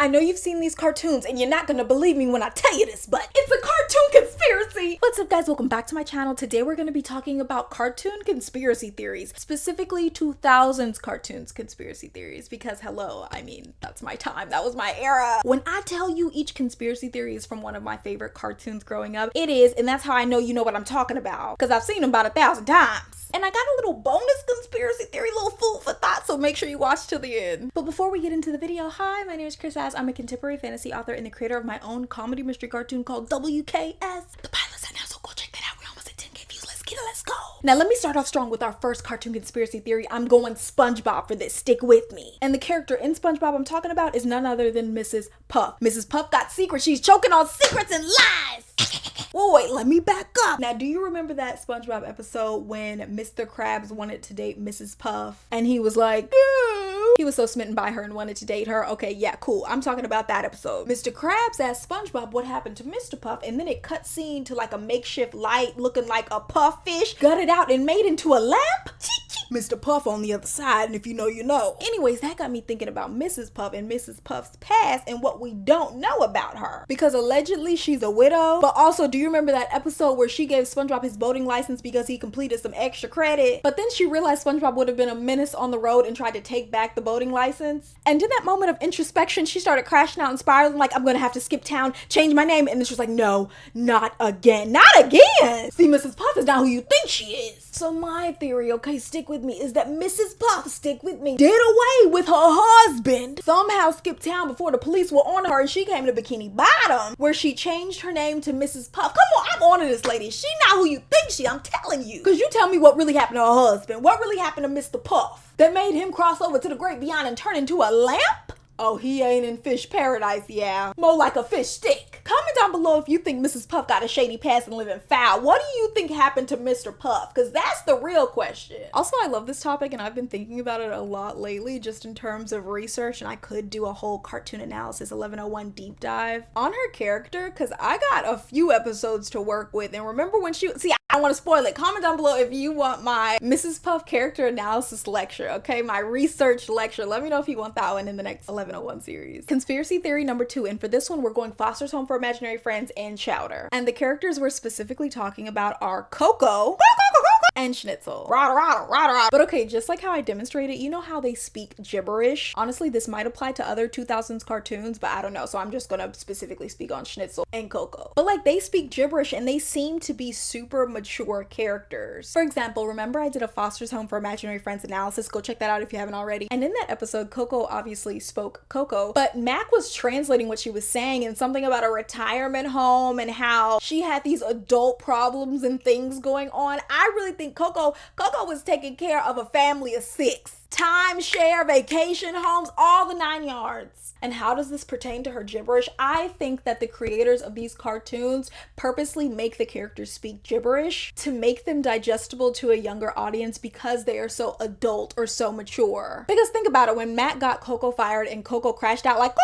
I know you've seen these cartoons and you're not gonna believe me when I tell you this, but it's a cartoon conspiracy! What's up guys, welcome back to my channel. Today we're gonna be talking about cartoon conspiracy theories, specifically 2000s cartoons conspiracy theories, because hello, I mean, that's my time, that was my era. When I tell you each conspiracy theory is from one of my favorite cartoons growing up, it is, and that's how I know you know what I'm talking about, because I've seen them about 1,000 times. And I got a little bonus conspiracy theory, little food for thought, so make sure you watch till the end. But before we get into the video, hi, my name is Chris As. I'm a contemporary fantasy author and the creator of my own comedy mystery cartoon called WKS. The pilot's out now, so go check that out. We're almost at 10K views. Let's get it, let's go. Now let me start off strong with our first cartoon conspiracy theory. I'm going SpongeBob for this, stick with me. And the character in SpongeBob I'm talking about is none other than Mrs. Puff. Mrs. Puff got secrets, she's choking on secrets and lies. Whoa, wait, let me back up. Now, do you remember that SpongeBob episode when Mr. Krabs wanted to date Mrs. Puff? And he was like, "Ew." He was so smitten by her and wanted to date her. Okay, yeah, cool. I'm talking about that episode. Mr. Krabs asked SpongeBob what happened to Mr. Puff, and then it cut scene to like a makeshift light looking like a puff fish, gutted out and made into a lamp. Mr. Puff on the other side, and if you know, you know. Anyways, that got me thinking about Mrs. Puff and Mrs. Puff's past and what we don't know about her. Because allegedly she's a widow, but also, do you remember that episode where she gave SpongeBob his boating license because he completed some extra credit? But then she realized SpongeBob would have been a menace on the road and tried to take back the boating license. And in that moment of introspection, she started crashing out and spiraling like, I'm gonna have to skip town, change my name. And then she was like, no, not again, not again. See, Mrs. Puff is not who you think she is. So my theory, okay, stick with me, is that Mrs. Puff, stick with me, did away with her husband, somehow skipped town before the police were on her, and she came to Bikini Bottom, where she changed her name to Mrs. Puff. Come on, I'm on to this lady. She not who you think she, I'm telling you. Because you tell me what really happened to her husband. What really happened to Mr. Puff that made him cross over to the great beyond and turn into a lamp? Oh, he ain't in fish paradise, yeah. More like a fish stick. Comment down below if you think Mrs. Puff got a shady past and living foul. What do you think happened to Mr. Puff? Because that's the real question. Also, I love this topic and I've been thinking about it a lot lately just in terms of research, and I could do a whole cartoon analysis 1101 deep dive on her character because I got a few episodes to work with. And remember when she, see, I don't want to spoil it. Comment down below if you want my Mrs. Puff character analysis lecture, okay? My research lecture. Let me know if you want that one in the next 1101 series. Conspiracy theory number 2, and for this one we're going Foster's Home for Imaginary Friends and Chowder. And the characters we're specifically talking about are Coco and Schnitzel. But okay, just like how I demonstrated, you know how they speak gibberish? Honestly, this might apply to other 2000s cartoons, but I don't know, so I'm just gonna specifically speak on Schnitzel and Coco. But like, they speak gibberish and they seem to be super mature characters. For example, remember I did a Foster's Home for Imaginary Friends analysis? Go check that out if you haven't already. And in that episode, Coco obviously spoke Coco, but Mac was translating what she was saying and something about a retirement home and how she had these adult problems and things going on. I really think Coco was taking care of a family of 6. Timeshare, vacation homes, all the 9 yards. And how does this pertain to her gibberish? I think that the creators of these cartoons purposely make the characters speak gibberish to make them digestible to a younger audience because they are so adult or so mature. Because think about it, when Matt got Coco fired and Coco crashed out like Coco,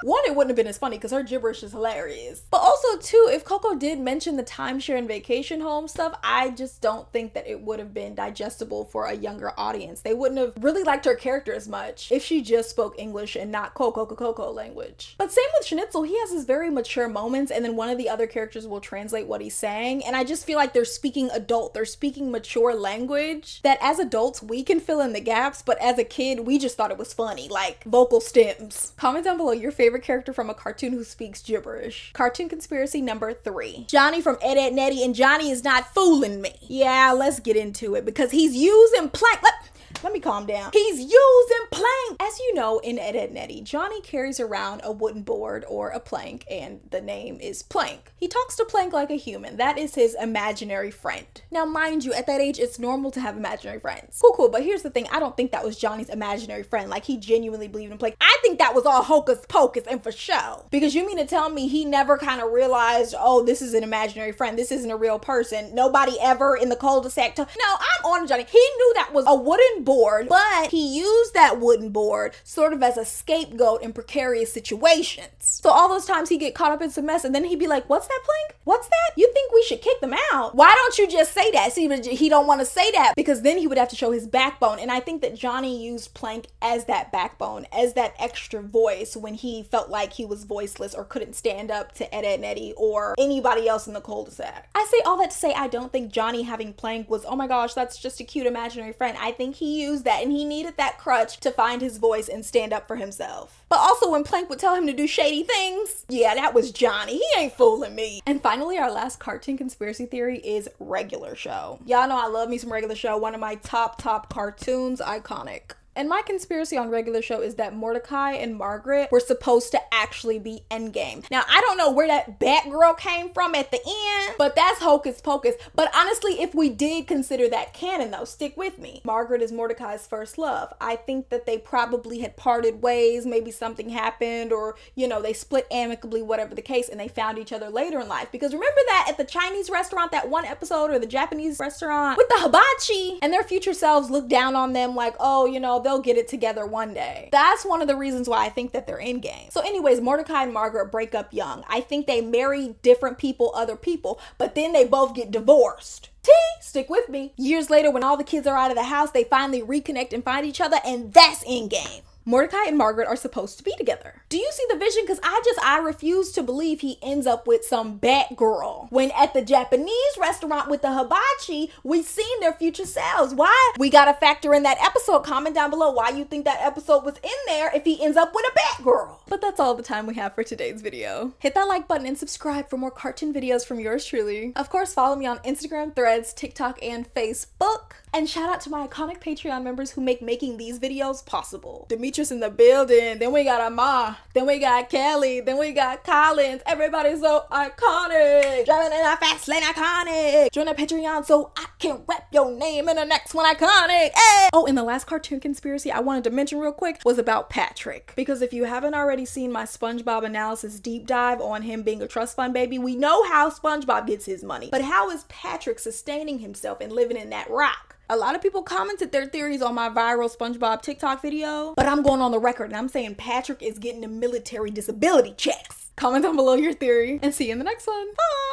one, it wouldn't have been as funny because her gibberish is hilarious. But also two, if Coco did mention the timeshare and vacation home stuff, I just don't think that it would have been digestible for a younger audience. They wouldn't have really liked her character as much if she just spoke English and not Coco language. But same with Schnitzel, he has his very mature moments and then one of the other characters will translate what he's saying, and I just feel like they're speaking adult, they're speaking mature language that as adults we can fill in the gaps, but as a kid we just thought it was funny, like vocal stems. Comment down below your favorite character from a cartoon who speaks gibberish. Cartoon conspiracy number 3. Johnny from Ed, Edd n Eddy, and Johnny is not fooling me. Yeah, let's get into it because he's using plank. Let me calm down. He's using plank. As you know, in Ed, Edd n Eddy, Johnny carries around a wooden board or a plank, and the name is Plank. He talks to Plank like a human. That is his imaginary friend. Now, mind you, at that age, it's normal to have imaginary friends. Cool, but here's the thing. I don't think that was Johnny's imaginary friend. Like, he genuinely believed in Plank. I think that was all hocus pocus and for show. Because you mean to tell me he never kind of realized, oh, this is an imaginary friend. This isn't a real person. Nobody ever in the cul-de-sac. No, I'm on Johnny. He knew that was a wooden wooden board, but he used that wooden board sort of as a scapegoat in precarious situations. So all those times he'd get caught up in some mess and then he'd be like, what's that, Plank? What's that? You think we should kick them out? Why don't you just say that? See, he don't want to say that because then he would have to show his backbone. And I think that Johnny used Plank as that backbone, as that extra voice when he felt like he was voiceless or couldn't stand up to Ed, Edd n Eddy or anybody else in the cul-de-sac. I say all that to say I don't think Johnny having Plank was, oh my gosh, that's just a cute imaginary friend. I think he used that and he needed that crutch to find his voice and stand up for himself. But also when Plank would tell him to do shady things, yeah, that was Johnny. He ain't fooling me. And finally, our last cartoon conspiracy theory is Regular Show. Y'all know I love me some Regular Show. One of my top cartoons, iconic. And my conspiracy on Regular Show is that Mordecai and Margaret were supposed to actually be Endgame. Now, I don't know where that Batgirl came from at the end, but that's hocus pocus. But honestly, if we did consider that canon though, stick with me. Margaret is Mordecai's first love. I think that they probably had parted ways. Maybe something happened or, you know, they split amicably, whatever the case, and they found each other later in life. Because remember that at the Chinese restaurant, that one episode, or the Japanese restaurant with the hibachi, and their future selves look down on them like, oh, you know, they'll get it together one day. That's one of the reasons why I think that they're Endgame. So anyways, Mordecai and Margaret break up young. I think they marry different people, other people, but then they both get divorced. Stick with me. Years later, when all the kids are out of the house, they finally reconnect and find each other, and that's Endgame. Mordecai and Margaret are supposed to be together. Do you see the vision? Because I refuse to believe he ends up with some Batgirl. When at the Japanese restaurant with the hibachi, we seen their future selves. Why? We gotta factor in that episode. Comment down below why you think that episode was in there if he ends up with a Batgirl. But that's all the time we have for today's video. Hit that like button and subscribe for more cartoon videos from yours truly. Of course, follow me on Instagram, Threads, TikTok, and Facebook. And shout out to my iconic Patreon members who make making these videos possible. Demetrius in the building, then we got Amar, then we got Kelly, then we got Collins. Everybody's so iconic. Driving in a fast lane, iconic. Join the Patreon so I can rap your name in the next one, iconic. Hey! Oh, and the last cartoon conspiracy I wanted to mention real quick was about Patrick. Because if you haven't already seen my SpongeBob analysis deep dive on him being a trust fund baby, we know how SpongeBob gets his money. But how is Patrick sustaining himself and living in that rock? A lot of people commented their theories on my viral SpongeBob TikTok video, but I'm going on the record and I'm saying Patrick is getting the military disability checks. Comment down below your theory and see you in the next one. Bye!